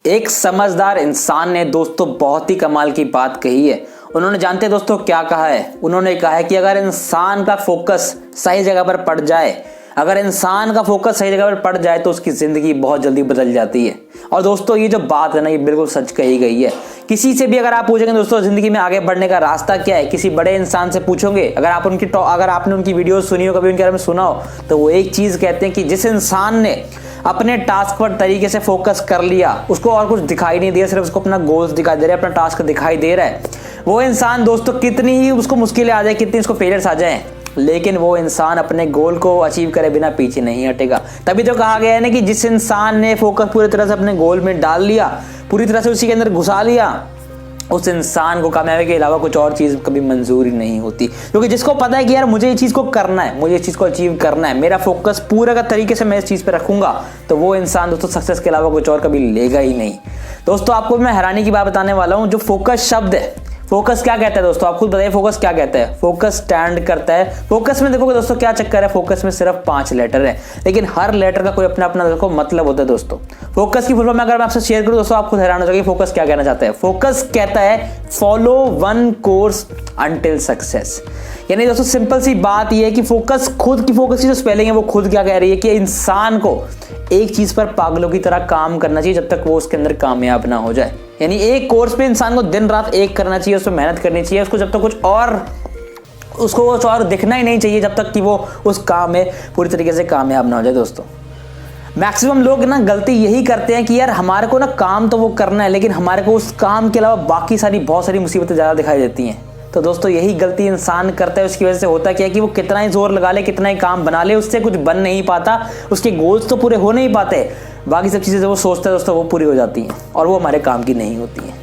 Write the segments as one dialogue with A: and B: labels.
A: एक समझदार इंसान ने दोस्तों बहुत ही कमाल की बात कही है। उन्होंने जानते हैं दोस्तों क्या कहा है? उन्होंने कहा है कि अगर इंसान का फोकस सही जगह पर पड़ जाए, तो उसकी जिंदगी बहुत जल्दी बदल जाती है। और दोस्तों ये जो बात है ना, ये बिल्कुल सच कही गई है। किसी से भी अगर आप पूछेंगे दोस्तों जिंदगी में आगे बढ़ने का रास्ता क्या है, किसी बड़े इंसान से पूछोगे, अगर आपने उनकी वीडियो सुनी हो, कभी उनके बारे में सुना हो, तो वो एक चीज कहते हैं कि जिस इंसान ने अपने टास्क पर तरीके से फोकस कर लिया, उसको और कुछ दिखाई नहीं दिया, सिर्फ उसको अपना गोल्स दिखाई दे रहा है, अपना टास्क दिखाई दे रहा है, वो इंसान दोस्तों कितनी ही उसको मुश्किलें आ जाए, कितनी उसको फेलियर्स आ जाए, लेकिन वो इंसान अपने गोल को अचीव करे बिना पीछे नहीं हटेगा। तभी तो कहा गया है ना कि जिस इंसान ने फोकस पूरी तरह से अपने गोल में डाल लिया, पूरी तरह से उसी के अंदर घुसा लिया, उस इंसान को कामयाबी के अलावा कुछ और चीज कभी मंजूर ही नहीं होती। क्योंकि जिसको पता है कि यार मुझे ये चीज को करना है, मुझे इस चीज को अचीव करना है, मेरा फोकस पूरा का तरीके से मैं इस चीज पे रखूंगा, तो वो इंसान दोस्तों सक्सेस के अलावा कुछ और कभी लेगा ही नहीं। दोस्तों आपको मैं हैरानी की बात बताने वाला हूं। जो फोकस शब्द है, फोकस क्या कहता है दोस्तों? आप खुद बताइए, फोकस क्या कहता है? फोकस स्टैंड करता है। फोकस में देखोगे दोस्तों क्या चक्कर है, फोकस में सिर्फ 5 लेटर है, लेकिन हर लेटर का कोई अपना अपना देखो मतलब होता है दोस्तों। फोकस की फुल फॉर्म अगर मैं आपसे शेयर करूं दोस्तों, आप खुद हैरान हो जाओगे फोकस क्या कहना चाहता है। फोकस कहता है follow one course until success. यानी दोस्तों सिंपल सी बात यह है कि फोकस की जो स्पेलिंग है वो खुद क्या कह रही है कि इंसान को एक चीज पर पागलों की तरह काम करना चाहिए जब तक वो उसके अंदर कामयाब ना हो जाए। यानी एक कोर्स पे इंसान को दिन रात एक करना चाहिए, उसमें मेहनत करनी चाहिए, उसको जब तक कुछ और दिखना ही नहीं चाहिए, जब तक कि वो उस काम में पूरी तरीके से कामयाब ना हो जाए। दोस्तों मैक्सिमम लोग ना गलती यही करते हैं कि यार हमारे को ना काम तो वो करना है, लेकिन हमारे को उस काम के अलावा बाकी बहुत सारी मुसीबतें ज़्यादा दिखाई देती हैं। तो दोस्तों यही गलती इंसान करता है। उसकी वजह से होता क्या है कि वो कितना ही जोर लगा ले, कितना ही काम बना ले, उससे कुछ बन नहीं पाता, उसके गोल्स तो पूरे हो नहीं पाते, बाकी सब चीज़ें जो वो सोचता है दोस्तों वो पूरी हो जाती हैं और वो हमारे काम की नहीं होती हैं।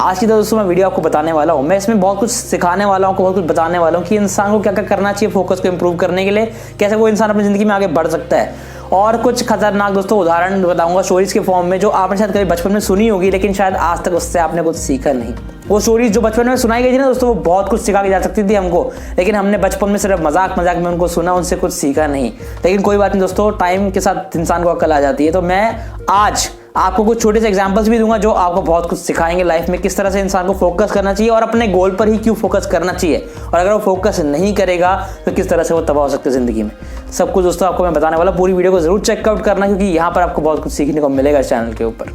A: आज की दोस्तों मैं वीडियो आपको बताने वाला हूँ, मैं इसमें बहुत कुछ सिखाने वाला हूँ, बहुत कुछ बताने वाला हूँ कि इंसान को क्या क्या करना चाहिए फोकस को इंप्रूव करने के लिए, कैसे वो इंसान अपनी ज़िंदगी में आगे बढ़ सकता है। और कुछ खतरनाक दोस्तों उदाहरण बताऊंगा स्टोरीज के फॉर्म में, जो आपने शायद कभी बचपन में सुनी होगी, लेकिन शायद आज तक उससे आपने कुछ सीखा नहीं। वो स्टोरीज जो बचपन में सुनाई गई थी ना दोस्तों, वो बहुत कुछ सिखा के जा सकती थी हमको, लेकिन हमने बचपन में सिर्फ मजाक में उनको सुना, उनसे कुछ सीखा नहीं। लेकिन कोई बात नहीं दोस्तों, टाइम के साथ इंसान को अक्ल आ जाती है। तो मैं आज आपको कुछ छोटे से एग्जांपल्स भी दूंगा जो आपको बहुत कुछ सिखाएंगे लाइफ में, किस तरह से इंसान को फोकस करना चाहिए और अपने गोल पर ही क्यों फोकस करना चाहिए, और अगर वो फोकस नहीं करेगा तो किस तरह से वो तबाह हो सकते हैं जिंदगी में। सब कुछ दोस्तों आपको मैं बताने वाला, पूरी वीडियो को जरूर चेकआउट करना, क्योंकि यहाँ पर आपको बहुत कुछ सीखने को मिलेगा इस चैनल के ऊपर।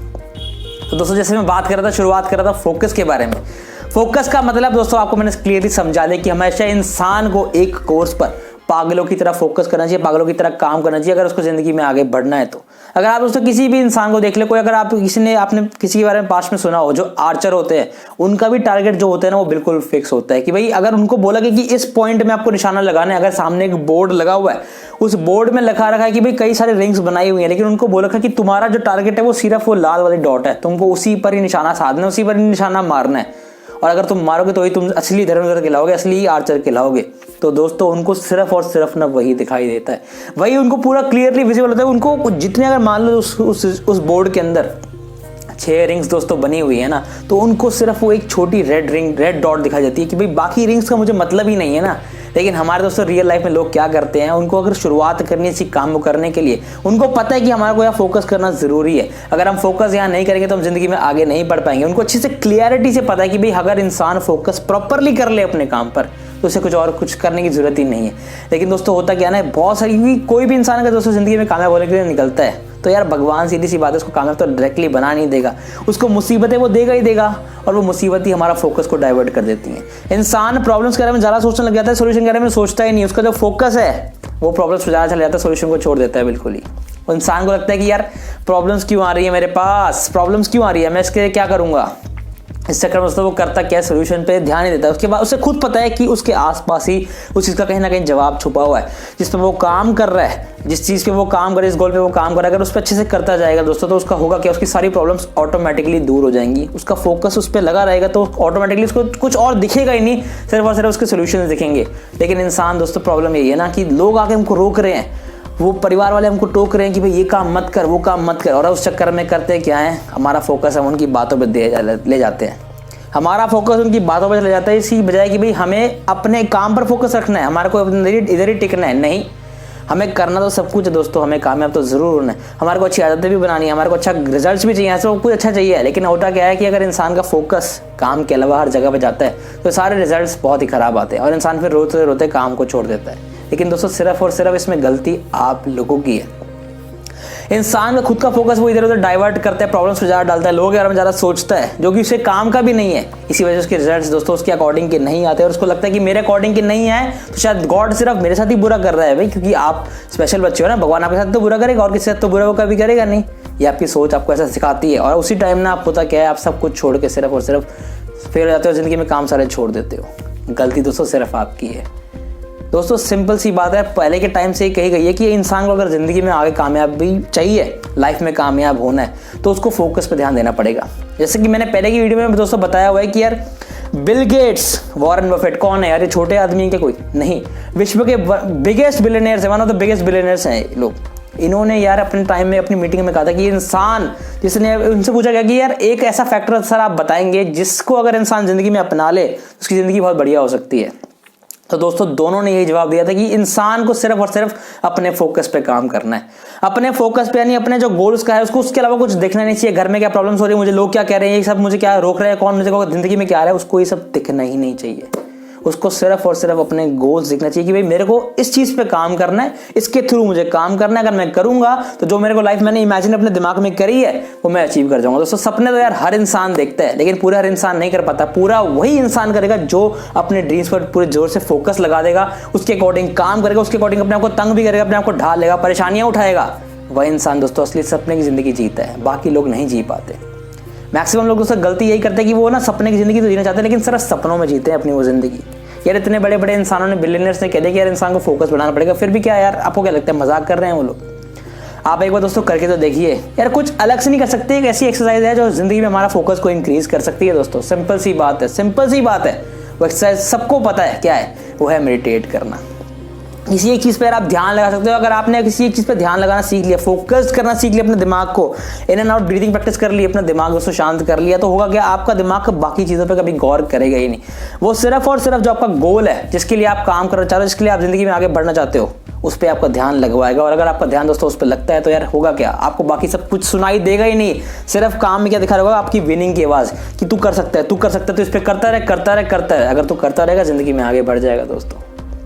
A: तो दोस्तों जैसे मैं शुरुआत कर रहा था फोकस के बारे में। फोकस का मतलब दोस्तों आपको मैंने क्लियरली समझा दिया कि हमेशा इंसान को एक कोर्स पर पागलों की तरह फोकस करना चाहिए, पागलों की तरह काम करना चाहिए, अगर उसको जिंदगी में आगे बढ़ना है तो। अगर आप दोस्तों किसी भी इंसान को देख ले, कोई अगर आपने किसी के बारे में पास्ट में सुना हो, जो आर्चर होते हैं उनका भी टारगेट जो होता है ना वो बिल्कुल फिक्स होता है कि भाई अगर उनको बोला कि इस पॉइंट में आपको निशाना लगाना है, अगर सामने एक बोर्ड लगा हुआ है, उस बोर्ड में लिखा रखा है कि भाई कई सारे रिंग्स बनाई हुई है, लेकिन उनको बोला कि तुम्हारा जो टारगेट है वो सिर्फ वो लाल वाली डॉट है, तुमको उसी पर ही निशाना साधना है, उसी पर ही निशाना मारना है, और अगर तुम मारोगे तो ही तुम असली धर्मेंद्र कहलाओगे, असली आर्चर कहलाओगे। तो दोस्तों उनको सिर्फ और सिर्फ ना वही दिखाई देता है, वही उनको पूरा क्लियरली विजिबल होता है। उनको जितने अगर मान लो उस बोर्ड के अंदर 6 रिंग्स दोस्तों बनी हुई है ना, तो उनको सिर्फ वो एक छोटी रेड डॉट दिखाई देती है कि भाई बाकी रिंग्स का मुझे मतलब ही नहीं है ना। लेकिन हमारे दोस्तों रियल लाइफ में लोग क्या करते हैं, उनको अगर शुरुआत करनी है किसी काम को करने के लिए, उनको पता है कि हमारे को यहाँ फोकस करना जरूरी है, अगर हम फोकस यहाँ नहीं करेंगे तो हम जिंदगी में आगे नहीं बढ़ पाएंगे। उनको अच्छी से क्लियरिटी से पता है कि भाई अगर इंसान फोकस प्रॉपरली कर ले अपने काम पर तो उसे कुछ करने की जरूरत ही नहीं है। लेकिन दोस्तों होता क्या ना, बहुत सारी कोई भी इंसान अगर दोस्तों जिंदगी में कामयाब होने के लिए निकलता है तो यार भगवान सीधी सी बात है, उसको कामयाब तो डायरेक्टली बना नहीं देगा, उसको मुसीबतें वो देगा ही देगा, और वो मुसीबत ही हमारा फोकस को डाइवर्ट कर देती है। इंसान प्रॉब्लम्स के बारे में ज़्यादा सोचने लग जाता है, सोल्यूशन के बारे में सोचता ही नहीं। उसका जो फोकस है वो प्रॉब्लम्स पर ज़्यादा चला जाता है, सोल्यूशन को छोड़ देता है बिल्कुल ही। इंसान को लगता है कि यार प्रॉब्लम्स क्यों आ रही है मेरे पास, प्रॉब्लम्स क्यों आ रही है, मैं इसके लिए क्या करूँगा। इस चक्कर में दोस्तों वो करता क्या, सोल्यूशन पे ध्यान नहीं देता। उसके बाद उसे खुद पता है कि उसके आसपास ही उस चीज़ का कहीं ना कहीं जवाब छुपा हुआ है, जिस पर वो काम कर रहा है, जिस चीज़ पे वो काम करे, इस गोल पे वो काम कर रहा है, अगर उस पर अच्छे से करता जाएगा दोस्तों तो उसका होगा क्या, उसकी सारी प्रॉब्लम्स ऑटोमेटिकली दूर हो जाएंगी। उसका फोकस उस पर लगा रहेगा तो ऑटोमेटिकली उसको कुछ और दिखेगा ही नहीं, सिर्फ और सिर्फ उसके सोल्यूशन दिखेंगे। लेकिन इंसान दोस्तों प्रॉब्लम यही है ना कि लोग आके हमको रोक रहे हैं, वो परिवार वाले हमको टोक रहे हैं कि भाई ये काम मत कर, वो काम मत कर, और उस चक्कर में करते क्या है, हमारा फोकस हम उनकी बातों पर ले जाते हैं। हमारा फोकस उनकी बातों पर चला जाता है, इसी बजाय कि भाई हमें अपने काम पर फोकस रखना है, हमारे को इधर ही टिकना है। नहीं, हमें करना तो सब कुछ है दोस्तों, हमें कामयाब तो जरूर होना है, हमारे को अच्छी आदतें भी बनानी है, हमारे को अच्छा रिजल्ट भी चाहिए, सब कुछ अच्छा चाहिए। लेकिन होता क्या है कि अगर इंसान का फोकस काम के अलावा हर जगह पे जाता है तो सारे रिजल्ट्स बहुत ही खराब आते हैं और इंसान फिर रोते रोते काम को छोड़ देता है। लेकिन दोस्तों सिर्फ और सिर्फ इसमें गलती आप लोगों की है। इंसान का खुद का फोकस वो इधर उधर डाइवर्ट करता है, प्रॉब्लम्स पे ज़्यादा डालता है, लोगों के बारे में ज़्यादा सोचता है, जो कि उसे काम का भी नहीं है। इसी वजह से उसके रिजल्ट्स दोस्तों उसके अकॉर्डिंग के नहीं आते और उसको लगता है कि मेरे अकॉर्डिंग के नहीं आए तो शायद गॉड सिर्फ मेरे साथ ही बुरा कर रहा है भाई, क्योंकि आप स्पेशल बच्चे हो ना, भगवान आपके साथ तो बुरा करेगा और किसी साथ तो बुरा वो कभी करेगा नहीं। ये आपकी सोच आपको ऐसा सिखाती है और उसी टाइम ना आप पता क्या है, आप सब कुछ छोड़ के सिर्फ और सिर्फ फेल हो जाते हो, ज़िंदगी में काम सारे छोड़ देते हो। गलती दोस्तों सिर्फ आपकी है। दोस्तों सिंपल सी बात है, पहले के टाइम से ही कही गई है कि इंसान को अगर ज़िंदगी में आगे कामयाबी चाहिए, लाइफ में कामयाब होना है तो उसको फोकस पे ध्यान देना पड़ेगा। जैसे कि मैंने पहले की वीडियो में दोस्तों बताया हुआ है कि यार बिल गेट्स, वॉरेन बफेट कौन है यार, ये छोटे आदमी के कोई नहीं, विश्व के बिगेस्ट बिलियनियर्स है, one of the biggest billionaires हैं लोग। इन्होंने यार अपने टाइम में अपनी मीटिंग में कहा था कि इंसान, जिसने उनसे पूछा गया कि यार एक ऐसा फैक्टर सर आप बताएंगे जिसको अगर इंसान ज़िंदगी में अपना ले उसकी ज़िंदगी बहुत बढ़िया हो सकती है। तो दोस्तों दोनों ने यही जवाब दिया था कि इंसान को सिर्फ और सिर्फ अपने फोकस पे काम करना है, अपने फोकस पे, यानी अपने जो गोल्स का है उसको, उसके अलावा कुछ देखना नहीं चाहिए। घर में क्या प्रॉब्लम्स हो रही है, मुझे लोग क्या कह रहे हैं, ये सब मुझे क्या रोक रहे हैं, कौन मुझे जिंदगी में क्या आ रहा है, उसको ये सब दिखना ही नहीं चाहिए। उसको सिर्फ और सिर्फ अपने गोल्स दिखना चाहिए कि भाई मेरे को इस चीज़ पे काम करना है, इसके थ्रू मुझे काम करना है, अगर मैं करूंगा तो जो मेरे को लाइफ मैंने इमेजिन अपने दिमाग में करी है वो मैं अचीव कर जाऊंगा। दोस्तों सपने तो यार हर इंसान देखता है, लेकिन पूरा हर इंसान नहीं कर पाता। पूरा वही इंसान करेगा जो अपने ड्रीम्स पर पूरे जोर से फोकस लगा देगा, उसके अकॉर्डिंग काम करेगा, उसके अकॉर्डिंग अपने आप को तंग भी करेगा, अपने आप को ढाल लेगा, परेशानियां उठाएगा। वह इंसान दोस्तों असली सपने की जिंदगी जीता है, बाकी लोग नहीं जी पाते। मैक्सिमम लोग दोस्तों गलती यही करते हैं कि वो ना सपने की जिंदगी तो जीना चाहते हैं लेकिन सिर्फ सपनों में जीते हैं अपनी वो जिंदगी। यार इतने बड़े बड़े इंसानों ने, बिलियनर्स ने कह दिया कि यार इंसान को फोकस बढ़ाना पड़ेगा, फिर भी क्या यार आपको क्या लगता है मजाक कर रहे हैं वो लोग? आप एक बार दोस्तों करके तो देखिए यार, कुछ अलग से नहीं कर सकते, एक ऐसी एक्सरसाइज है जो जिंदगी में हमारा फोकस को इंक्रीज कर सकती है। दोस्तों सिंपल सी बात है, सिंपल सी बात है, वो एक्सरसाइज सबको पता है क्या है, वो है मेडिटेट करना। किसी एक चीज़ पर आप ध्यान लगा सकते हो। अगर आपने किसी एक चीज़ पर ध्यान लगाना सीख लिया, फोकस करना सीख लिया अपने दिमाग को, in and out breathing practice कर ली, अपना दिमाग दोस्तों शांत कर लिया, तो होगा क्या, आपका दिमाग बाकी चीज़ों पे कभी गौर करेगा ही नहीं। वो सिर्फ और सिर्फ जो आपका गोल है, जिसके लिए आप काम करना चाहते हो, जिसके लिए आप जिंदगी में आगे बढ़ना चाहते हो, उस पर आपका ध्यान लगवाएगा। और अगर आपका ध्यान दोस्तों उस पर लगता है तो यार होगा क्या, आपको बाकी सब कुछ सुनाई देगा ही नहीं। सिर्फ काम में क्या दिखा रहेगा, आपकी विनिंग की आवाज़ कि तू कर सकता है, तू कर सकता है, तो इस पर करता रहे करता रहे करता रहे। अगर तू करता रहेगा जिंदगी में आगे बढ़ जाएगा। दोस्तों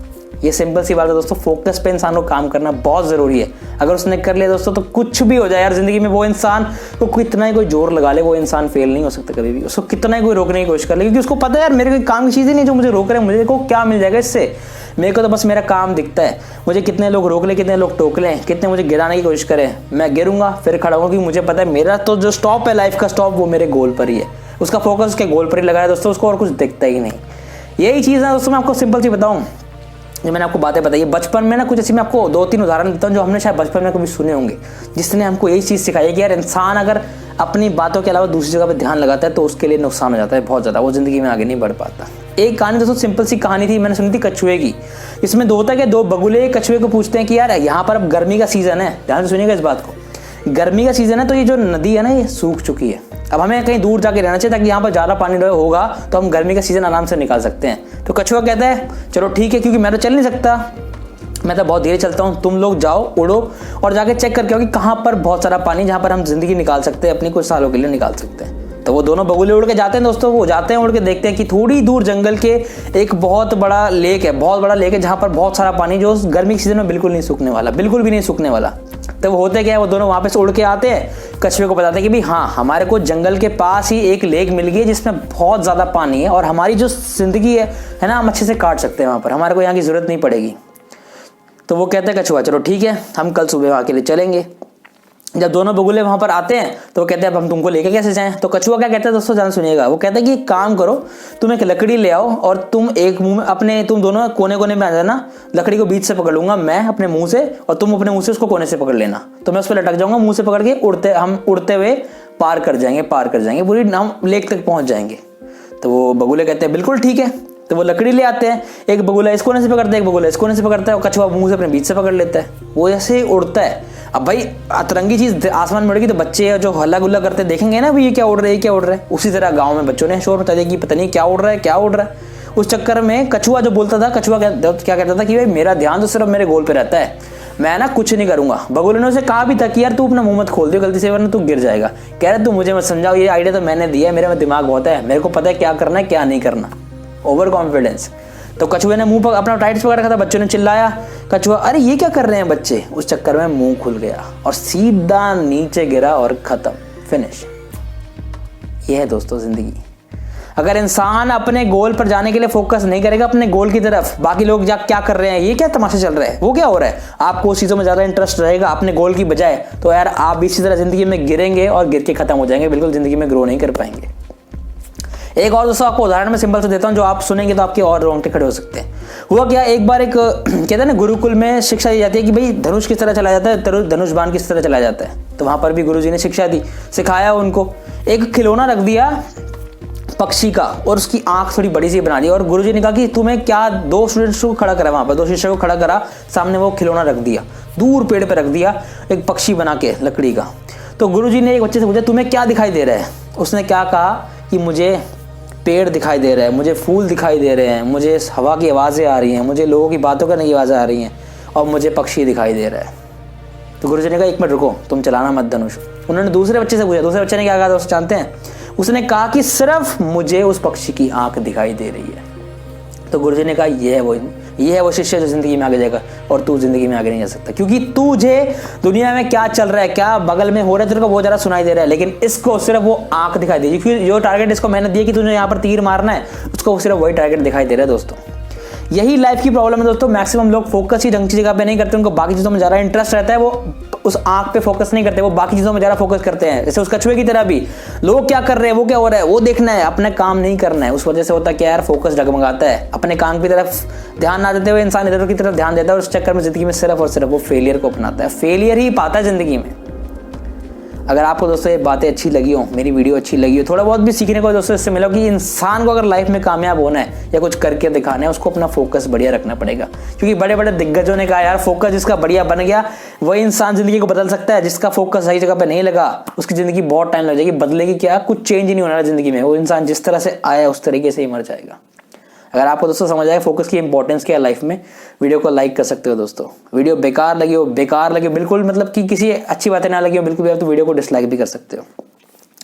A: ये सिंपल सी बात है दोस्तों, फोकस पे इंसान को काम करना बहुत ज़रूरी है। अगर उसने कर लिया दोस्तों तो कुछ भी हो जाए यार जिंदगी में, वो इंसान को कितना ही कोई जोर लगा ले, वो इंसान फेल नहीं हो सकता कभी भी। उसको कितना ही कोई रोकने की कोशिश कर ले, क्योंकि उसको पता है यार मेरे कोई काम की चीज़ ही नहीं जो मुझे रोक रहे हैं, मुझे को क्या मिल जाएगा इससे, मेरे को तो बस मेरा काम दिखता है। मुझे कितने लोग रोक ले, कितने लोग टोक लें, कितने मुझे गिराने की कोशिश करें, मैं गिरूंगा फिर खड़ा होगा, क्योंकि मुझे पता है मेरा तो जो स्टॉप है लाइफ का स्टॉप, वो मेरे गोल पर ही है। उसका फोकस उसके गोल पर ही लगा है दोस्तों, उसको और कुछ दिखता ही नहीं। यही चीज़ है दोस्तों, मैं आपको सिंपल सी बताऊँ, जो मैंने आपको बातें बताई बचपन में ना, कुछ ऐसी मैं आपको 2-3 उदाहरण देता हूँ जो हमने शायद बचपन में कभी सुने होंगे, जिसने हमको यही चीज़ सिखाई है कि यार इंसान अगर अपनी बातों के अलावा दूसरी जगह पे ध्यान लगाता है तो उसके लिए नुकसान हो जाता है बहुत ज़्यादा, वो ज़िंदगी में आगे नहीं बढ़ पाता। एक कहानी दोस्तों सिंपल सी कहानी थी, मैंने सुनी थी कछुए की। इसमें दो होता है कि दो बगुले कछुए को पूछते हैं कि यार यहाँ पर अब गर्मी का सीज़न है, ध्यान से सुनिएगा इस बात को, गर्मी का सीज़न है तो ये जो नदी है ना ये सूख चुकी है, अब हमें कहीं दूर जाके रहना चाहिए ताकि यहाँ पर ज़्यादा पानी होगा तो हम गर्मी का सीज़न आराम से निकाल सकते हैं। तो कछुआ कहता है चलो ठीक है, क्योंकि मैं तो चल नहीं सकता, मैं तो बहुत धीरे चलता हूँ, तुम लोग जाओ उड़ो और जाके चेक करके आओ कि कहाँ पर बहुत सारा पानी जहाँ पर हम जिंदगी निकाल सकते हैं, अपनी कुछ सालों के लिए निकाल सकते हैं। तो वो दोनों बगुले उड़ के जाते हैं दोस्तों, वो जाते हैं उड़ के देखते हैं कि थोड़ी दूर जंगल के एक बहुत बड़ा लेक है, बहुत बड़ा लेक है जहाँ पर बहुत सारा पानी जो गर्मी के सीजन में बिल्कुल नहीं सूखने वाला, बिल्कुल भी नहीं सूखने वाला। तो वो होते क्या है, वो दोनों वहाँ पे से उड़ के आते हैं, कछुए को बताते हैं कि भाई हाँ हमारे को जंगल के पास ही एक लेक मिल गई है जिसमें बहुत ज़्यादा पानी है और हमारी जो जिंदगी है ना, हम अच्छे से काट सकते हैं वहाँ पर, हमारे को यहाँ की ज़रूरत नहीं पड़ेगी। तो वो कहते हैं कछुआ चलो ठीक है, हम कल सुबह वहाँ के लिए चलेंगे। जब दोनों बगुले वहाँ पर आते हैं तो वो कहते हैं अब हम तुमको लेके कैसे जाएं। तो कछुआ क्या कहता है दोस्तों, जान सुनिएगा, वो कहता है कि एक काम करो, तुम एक लकड़ी ले आओ और तुम एक मुंह में अपने, तुम दोनों कोने कोने में आ जाना, लकड़ी को बीच से पकड़ लूंगा मैं अपने मुंह से और तुम अपने मुंह से उसको कोने से पकड़ लेना, तो मैं उस पर लटक जाऊंगा, मुंह से पकड़ के हम उड़ते हुए पार कर जाएंगे पूरी हम लेक तक पहुंच जाएंगे। तो वो बगुले कहते हैं बिल्कुल ठीक है। तो वो लकड़ी ले आते हैं, एक बगुला इस कोने से पकड़ता है, एक बगुला इस कोने से पकड़ता है और कछुआ मुंह से अपने बीच से पकड़ लेता है, वो ऐसे उड़ता है। अब भाई अतरंगी चीज़ आसमान में उड़ेगी तो बच्चे जो हल्ला गुल्ला करते देखेंगे ना, भाई ये क्या उड़ रहा है, ये क्या उड़ रहा है। उसी तरह गाँव में बच्चों ने शोर मचा दिया कि पता नहीं क्या उड़ रहा है, क्या उड़ रहा है। उस चक्कर में कछुआ जो बोलता था, कछुआ क्या कहता था कि भाई मेरा ध्यान तो सिर्फ मेरे गोल पे रहता है, मैं ना कुछ नहीं करूंगा। बगुल ने उसे कहा भी था कि यार तू अपना मुंह मत खोल दियो गलती से, वरना तू गिर जाएगा। कह रहा तू मुझे मत समझाओ, ये आइडिया तो मैंने दिया है, मेरे में दिमाग बहुत है, मेरे को पता है क्या करना है क्या नहीं करना। Over confidence. तो कछुए ने मुंह पर अपना टाइट्स पकड़ रखा था, बच्चों ने चिल्लाया, कछुआ अरे ये क्या कर रहे हैं बच्चे। उस चक्कर में मुंह खुल गया और सीधा नीचे गिरा और खत्म, फिनिश। ये है दोस्तों जिंदगी। अगर इंसान अपने गोल पर जाने के लिए फोकस नहीं करेगा अपने गोल की तरफ, बाकी लोग क्या कर रहे हैं, ये क्या तमाशा चल रहा है, वो क्या हो रहा है, आपको उस चीज़ों में ज़्यादा इंटरेस्ट रहेगा अपने गोल की बजाय, तो यार आप इसी तरह ज़िंदगी में गिरेंगे और गिर के खत्म हो जाएंगे, बिल्कुल ज़िंदगी में ग्रो नहीं कर पाएंगे। एक और दोस्तों आपको उदाहरण में सिंपल से देता हूँ, जो आप सुनेंगे तो आपके और रोंगटे खड़े हो सकते हैं। हुआ क्या, एक बार एक कहते हैं ना गुरुकुल में शिक्षा दी जाती है कि भाई धनुष किस तरह चलाया जाता है, धनुष बाण किस तरह चलाया जाता है। तो वहाँ पर भी गुरुजी ने शिक्षा दी, सिखाया उनको। एक खिलौना रख दिया पक्षी का और उसकी आंख थोड़ी बड़ी सी बना दी, और गुरुजी ने कहा कि तुम्हें क्या, दो स्टूडेंट्स को खड़ा करा, वहाँ पर दो शिष्यों को खड़ा करा, सामने वो खिलौना रख दिया, दूर पेड़ पर रख दिया एक पक्षी बना के लकड़ी का। तो गुरुजी ने एक बच्चे से पूछा तुम्हें क्या दिखाई दे रहा है। उसने क्या कहा कि मुझे पेड़ दिखाई दे रहा है, मुझे फूल दिखाई दे रहे हैं, मुझे हवा की आवाज़ें आ रही हैं, मुझे लोगों की बातों करने की आवाज़ें आ रही हैं, और मुझे पक्षी दिखाई दे रहा है। तो गुरुजी ने कहा एक मिनट रुको, तुम चलाना मत धनुष। उन्होंने दूसरे बच्चे से पूछा, दूसरे बच्चे ने क्या कहा दोस्त जानते हैं, उसने कहा कि सिर्फ मुझे उस पक्षी की आंख दिखाई दे रही है। तो गुरुजी ने कहा ये है वो शिष्य जो जिंदगी में आगे जाएगा, और तू जिंदगी में आगे नहीं जा सकता, क्योंकि तुझे दुनिया में क्या चल रहा है, क्या बगल में हो रहा है, तेरे को वो जरा सुनाई दे रहा है, लेकिन इसको सिर्फ वो आंख दिखाई दे रही है, क्योंकि जो टारगेट इसको मैंने दिया कि तुझे यहाँ पर तीर मारना है, उसको सिर्फ वही टारगेट दिखाई दे रहा है। दोस्तों यही लाइफ की प्रॉब्लम है दोस्तों, मैक्सिमम लोग फोकस ही ढंग की जगह पे नहीं करते, उनको बाकी चीज़ों में ज़्यादा इंटरेस्ट रहता है, वो उस आंख पे फोकस नहीं करते, वो बाकी चीज़ों में ज़्यादा फोकस करते हैं। जैसे उस कछुए की तरह भी, लोग क्या कर रहे हैं, वो क्या हो रहा है, वो देखना है, अपने काम नहीं करना है। उस वजह से होता है क्या यार, फोकस डगमगाता है, अपने काम की तरफ ध्यान ना देते हुए इंसान इधर की तरफ ध्यान देता है, और उस चक्कर में जिंदगी में सिर्फ और सिर्फ वो फेलियर को अपनाता है, फेलियर ही पाता है जिंदगी में। अगर आपको दोस्तों ये बातें अच्छी लगी हो, मेरी वीडियो अच्छी लगी हो, थोड़ा बहुत भी सीखने को दोस्तों इससे मिला कि इंसान को अगर लाइफ में कामयाब होना है या कुछ करके दिखाना है, उसको अपना फोकस बढ़िया रखना पड़ेगा। क्योंकि बड़े बड़े दिग्गजों ने कहा यार फोकस जिसका बढ़िया बन गया वही इंसान जिंदगी को बदल सकता है, जिसका फोकस सही जगह पे नहीं लगा उसकी जिंदगी बहुत टाइम लग जाएगी, बदलेगी क्या, कुछ चेंज ही नहीं होना जिंदगी में, वो इंसान जिस तरह से आया उस तरीके से ही मर जाएगा। अगर आपको दोस्तों समझ आए फोकस की इंपॉर्टेंस क्या है लाइफ में, वीडियो को लाइक कर सकते हो दोस्तों। वीडियो बेकार लगी बिल्कुल, मतलब कि किसी अच्छी बातें ना लगी हो बिल्कुल भी, तो वीडियो को डिसलाइक भी कर सकते हो।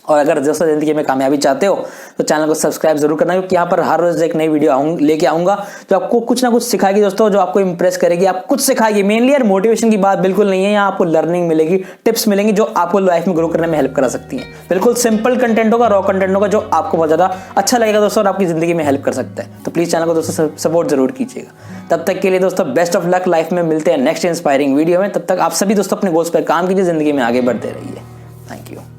A: और अगर दोस्तों जिंदगी में कामयाबी चाहते हो तो चैनल को सब्सक्राइब जरूर करना, क्योंकि यहाँ पर हर रोज एक नई वीडियो लेके आऊंगा जो आपको कुछ ना कुछ सिखाएगी दोस्तों, जो आपको इंप्रेस करेगी, आप कुछ सिखाएगी। मेनली यार मोटिवेशन की बात बिल्कुल नहीं है, यहाँ आपको लर्निंग मिलेगी, टिप्स मिलेंगी जो आपको लाइफ में ग्रो करने में हेल्प करा सकती हैं। बिल्कुल सिंपल कंटेंट होगा, रॉ कंटेंट होगा, जो आपको बहुत ज्यादा अच्छा लगेगा दोस्तों, और आपकी जिंदगी में हेल्प कर सकता है। तो प्लीज चैनल को दोस्तों सपोर्ट जरूर कीजिएगा। तब तक के लिए दोस्तों बेस्ट ऑफ लक, लाइफ में मिलते हैं नेक्स्ट इंस्पायरिंग वीडियो में। तब तक आप सभी दोस्तों अपने गोल्स पर काम कीजिए, जिंदगी में आगे बढ़ते रहिए। Thank you.